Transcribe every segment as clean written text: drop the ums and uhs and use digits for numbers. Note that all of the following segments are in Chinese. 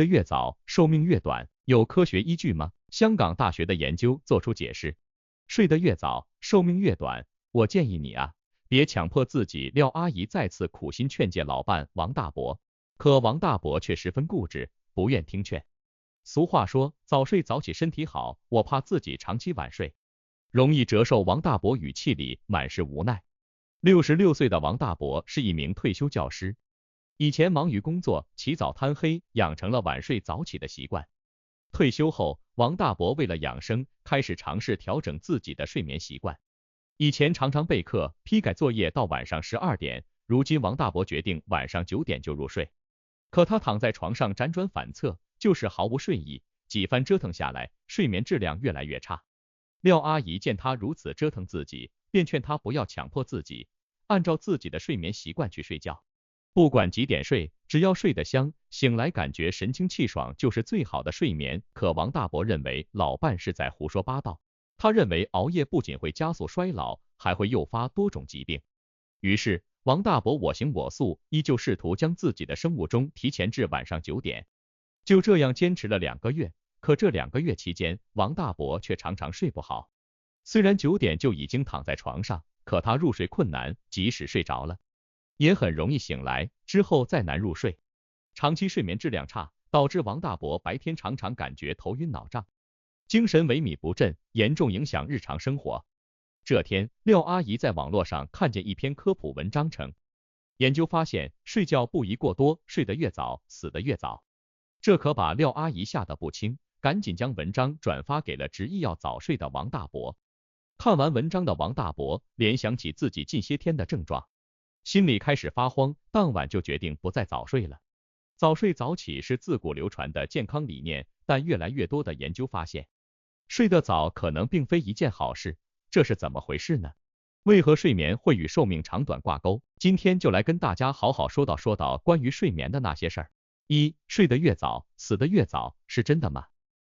越早，寿命越短，有科学依据吗？香港大学的研究做出解释，睡得越早，寿命越短。我建议你啊，别强迫自己。廖阿姨再次苦心劝诫老伴王大伯，可王大伯却十分固执，不愿听劝。俗话说，早睡早起身体好，我怕自己长期晚睡，容易折寿。王大伯语气里满是无奈。66岁的王大伯是一名退休教师，以前忙于工作，起早贪黑，养成了晚睡早起的习惯。退休后，王大伯为了养生，开始尝试调整自己的睡眠习惯。以前常常备课、批改作业到晚上12点，如今王大伯决定晚上9点就入睡。可他躺在床上辗转反侧，就是毫无睡意，几番折腾下来，睡眠质量越来越差。廖阿姨见他如此折腾自己，便劝他不要强迫自己，按照自己的睡眠习惯去睡觉。不管几点睡，只要睡得香，醒来感觉神清气爽就是最好的睡眠。可王大伯认为老伴是在胡说八道，他认为熬夜不仅会加速衰老，还会诱发多种疾病。于是王大伯我行我素，依旧试图将自己的生物钟提前至晚上9点。就这样坚持了2个月，可这2个月期间，王大伯却常常睡不好。虽然9点就已经躺在床上，可他入睡困难，即使睡着了，也很容易醒来，之后再难入睡。长期睡眠质量差，导致王大伯白天常常感觉头晕脑胀，精神萎靡不振，严重影响日常生活。这天，廖阿姨在网络上看见一篇科普文章称，研究发现睡觉不宜过多，睡得越早，死得越早。这可把廖阿姨吓得不轻，赶紧将文章转发给了执意要早睡的王大伯。看完文章的王大伯联想起自己近些天的症状，心里开始发慌，当晚就决定不再早睡了。早睡早起是自古流传的健康理念，但越来越多的研究发现，睡得早可能并非一件好事，这是怎么回事呢？为何睡眠会与寿命长短挂钩？今天就来跟大家好好说道关于睡眠的那些事儿。睡得越早，死得越早，是真的吗？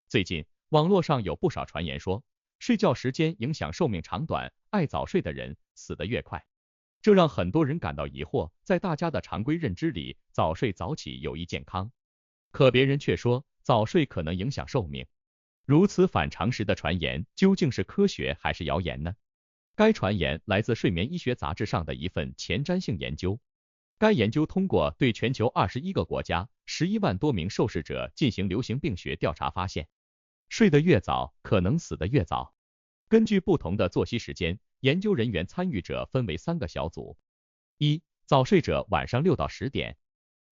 最近网络上有不少传言说，睡觉时间影响寿命长短，爱早睡的人死得越快。这让很多人感到疑惑，在大家的常规认知里，早睡早起有益健康，可别人却说早睡可能影响寿命。如此反常识的传言究竟是科学还是谣言呢？该传言来自《睡眠医学杂志》上的一份前瞻性研究。该研究通过对全球21个国家11万多名受试者进行流行病学调查发现，睡得越早，可能死得越早。根据不同的作息时间，研究人员参与者分为3个小组：早睡者晚上6到10点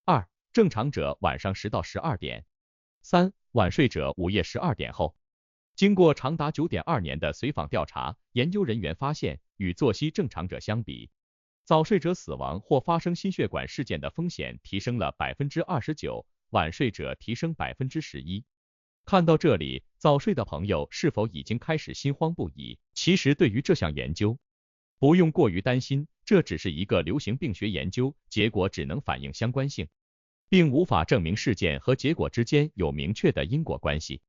；2正常者晚上10到12点；3晚睡者午夜12点后。经过长达9.2年的随访调查，研究人员发现，与作息正常者相比，早睡者死亡或发生心血管事件的风险提升了 29%， 晚睡者提升 11%。看到这里，早睡的朋友是否已经开始心慌不已？其实对于这项研究，不用过于担心，这只是一个流行病学研究，结果只能反映相关性，并无法证明事件和结果之间有明确的因果关系。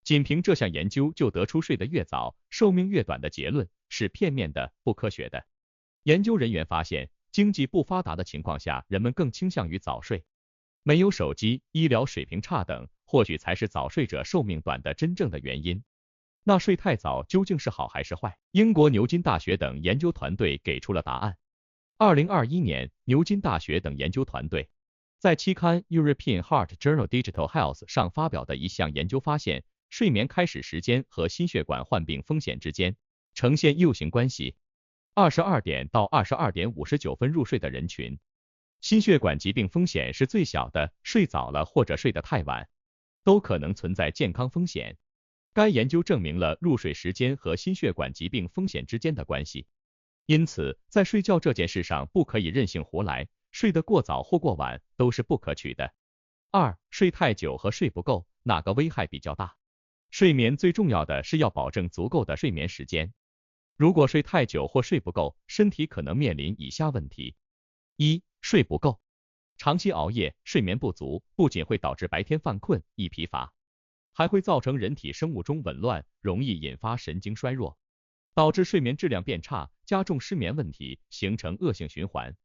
仅凭这项研究就得出睡得越早，寿命越短的结论，是片面的、不科学的。研究人员发现，经济不发达的情况下，人们更倾向于早睡。没有手机、医疗水平差等，或许才是早睡者寿命短的真正的原因。那睡太早究竟是好还是坏？英国牛津大学等研究团队给出了答案。2021年，牛津大学等研究团队在期刊 European Heart Journal Digital Health 上发表的一项研究发现，睡眠开始时间和心血管患病风险之间呈现 U 型关系。22点到22点59分入睡的人群，心血管疾病风险是最小的，睡早了或者睡得太晚，都可能存在健康风险。该研究证明了入睡时间和心血管疾病风险之间的关系。因此，在睡觉这件事上不可以任性胡来，睡得过早或过晚都是不可取的。睡太久和睡不够，哪个危害比较大？睡眠最重要的是要保证足够的睡眠时间。如果睡太久或睡不够，身体可能面临以下问题：睡不够。长期熬夜、睡眠不足不仅会导致白天犯困、易疲乏，还会造成人体生物钟紊乱，容易引发神经衰弱，导致睡眠质量变差，加重失眠问题，形成恶性循环。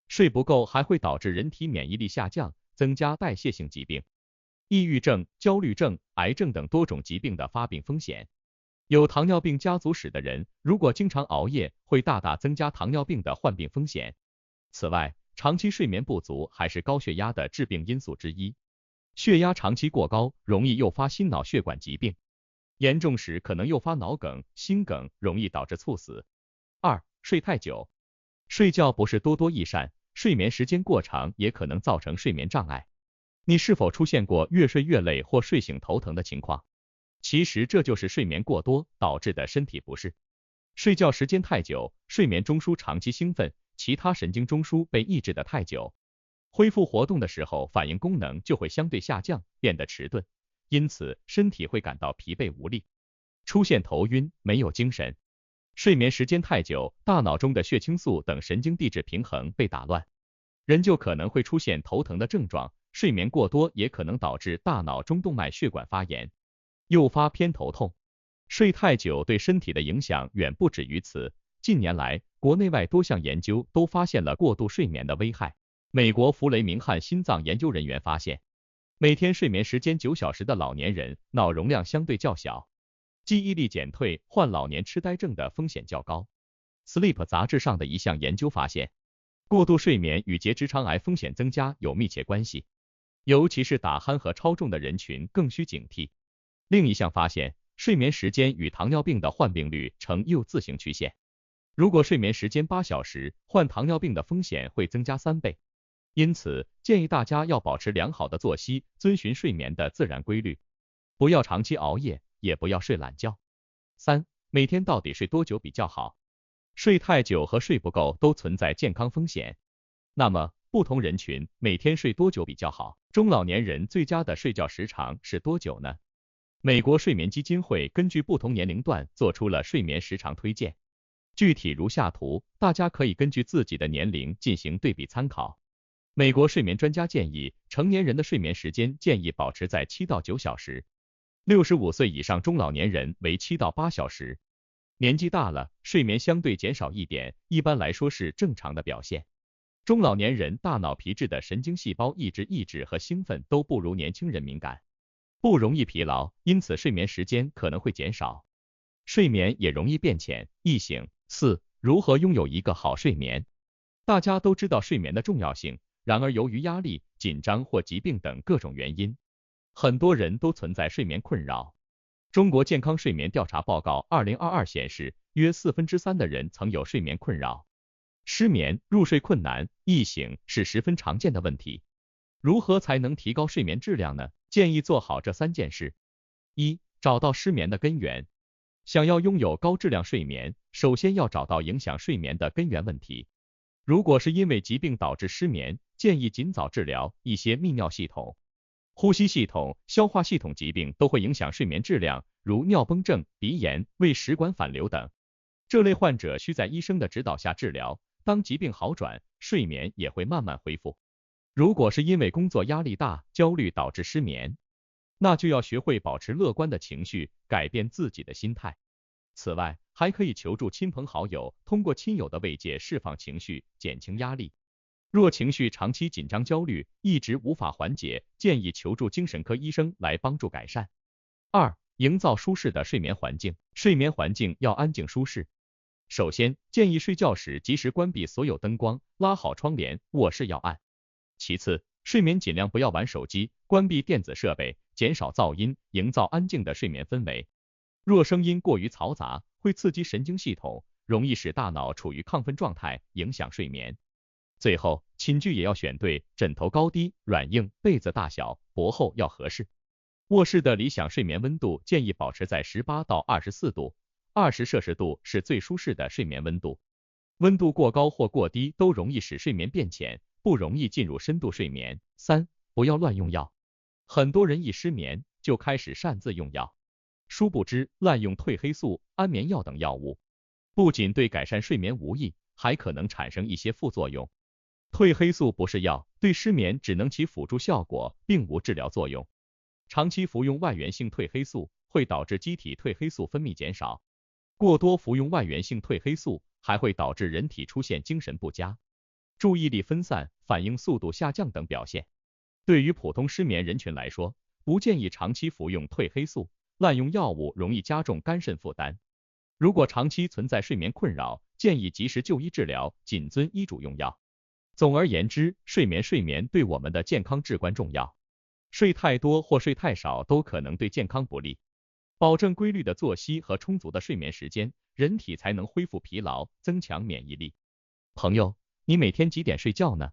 睡不够还会导致人体免疫力下降，增加代谢性疾病。抑郁症、焦虑症、癌症等多种疾病的发病风险。有糖尿病家族史的人，如果经常熬夜，会大大增加糖尿病的患病风险。此外，长期睡眠不足还是高血压的致病因素之一。血压长期过高，容易诱发心脑血管疾病，严重时可能诱发脑梗、心梗，容易导致猝死。2. 睡太久。睡觉不是多多益善，睡眠时间过长也可能造成睡眠障碍。你是否出现过越睡越累或睡醒头疼的情况？其实这就是睡眠过多导致的身体不适。睡觉时间太久，睡眠中枢长期兴奋，其他神经中枢被抑制的太久，恢复活动的时候反应功能就会相对下降，变得迟钝，因此身体会感到疲惫无力，出现头晕、没有精神。睡眠时间太久，大脑中的血清素等神经递质平衡被打乱，人就可能会出现头疼的症状。睡眠过多也可能导致大脑中动脉血管发炎，诱发偏头痛。睡太久对身体的影响远不止于此。近年来，国内外多项研究都发现了过度睡眠的危害。美国弗雷明汉心脏研究人员发现，每天睡眠时间9小时的老年人，脑容量相对较小，记忆力减退，患老年痴呆症的风险较高。Sleep 杂志上的一项研究发现，过度睡眠与结直肠癌风险增加有密切关系，尤其是打鼾和超重的人群更需警惕。另一项发现，睡眠时间与糖尿病的患病率呈 U 字形曲线。如果睡眠时间8小时，患糖尿病的风险会增加3倍。因此，建议大家要保持良好的作息，遵循睡眠的自然规律，不要长期熬夜，也不要睡懒觉。3. 每天到底睡多久比较好？睡太久和睡不够都存在健康风险。那么，不同人群每天睡多久比较好？中老年人最佳的睡觉时长是多久呢？美国睡眠基金会根据不同年龄段做出了睡眠时长推荐，具体如下图，大家可以根据自己的年龄进行对比参考。美国睡眠专家建议，成年人的睡眠时间建议保持在7到9小时，65岁以上中老年人为7到8小时。年纪大了，睡眠相对减少一点，一般来说是正常的表现。中老年人大脑皮质的神经细胞抑制和兴奋都不如年轻人敏感，不容易疲劳，因此睡眠时间可能会减少，睡眠也容易变浅、易醒。4. 如何拥有一个好睡眠？大家都知道睡眠的重要性，然而由于压力、紧张或疾病等各种原因，很多人都存在睡眠困扰。中国健康睡眠调查报告2022显示，约3/4的人曾有睡眠困扰。失眠、入睡困难、易醒是十分常见的问题。如何才能提高睡眠质量呢？建议做好这3件事。1. 找到失眠的根源。想要拥有高质量睡眠，首先要找到影响睡眠的根源问题。如果是因为疾病导致失眠，建议尽早治疗。一些泌尿系统、呼吸系统、消化系统疾病都会影响睡眠质量，如尿崩症、鼻炎、胃食管反流等。这类患者需在医生的指导下治疗，当疾病好转，睡眠也会慢慢恢复。如果是因为工作压力大、焦虑导致失眠，那就要学会保持乐观的情绪，改变自己的心态。此外，还可以求助亲朋好友，通过亲友的慰藉释放情绪，减轻压力。若情绪长期紧张焦虑，一直无法缓解，建议求助精神科医生来帮助改善。2. 营造舒适的睡眠环境。睡眠环境要安静舒适。首先，建议睡觉时及时关闭所有灯光，拉好窗帘，卧室要暗。其次，睡眠尽量不要玩手机，关闭电子设备，减少噪音，营造安静的睡眠氛围。若声音过于嘈杂，会刺激神经系统，容易使大脑处于亢奋状态，影响睡眠。最后，寝具也要选对，枕头高低、软硬、被子大小、薄厚要合适。卧室的理想睡眠温度建议保持在18到24度，20摄氏度是最舒适的睡眠温度。温度过高或过低都容易使睡眠变浅，不容易进入深度睡眠。3. 不要乱用药。很多人一失眠就开始擅自用药，殊不知滥用褪黑素、安眠药等药物，不仅对改善睡眠无益，还可能产生一些副作用。褪黑素不是药，对失眠只能起辅助效果，并无治疗作用。长期服用外源性褪黑素会导致机体褪黑素分泌减少，过多服用外源性褪黑素还会导致人体出现精神不佳、注意力分散、反应速度下降等表现。对于普通失眠人群来说，不建议长期服用褪黑素，滥用药物容易加重肝肾负担。如果长期存在睡眠困扰，建议及时就医治疗，谨遵医嘱用药。总而言之，睡眠对我们的健康至关重要，睡太多或睡太少都可能对健康不利。保证规律的作息和充足的睡眠时间，人体才能恢复疲劳，增强免疫力。朋友，你每天几点睡觉呢？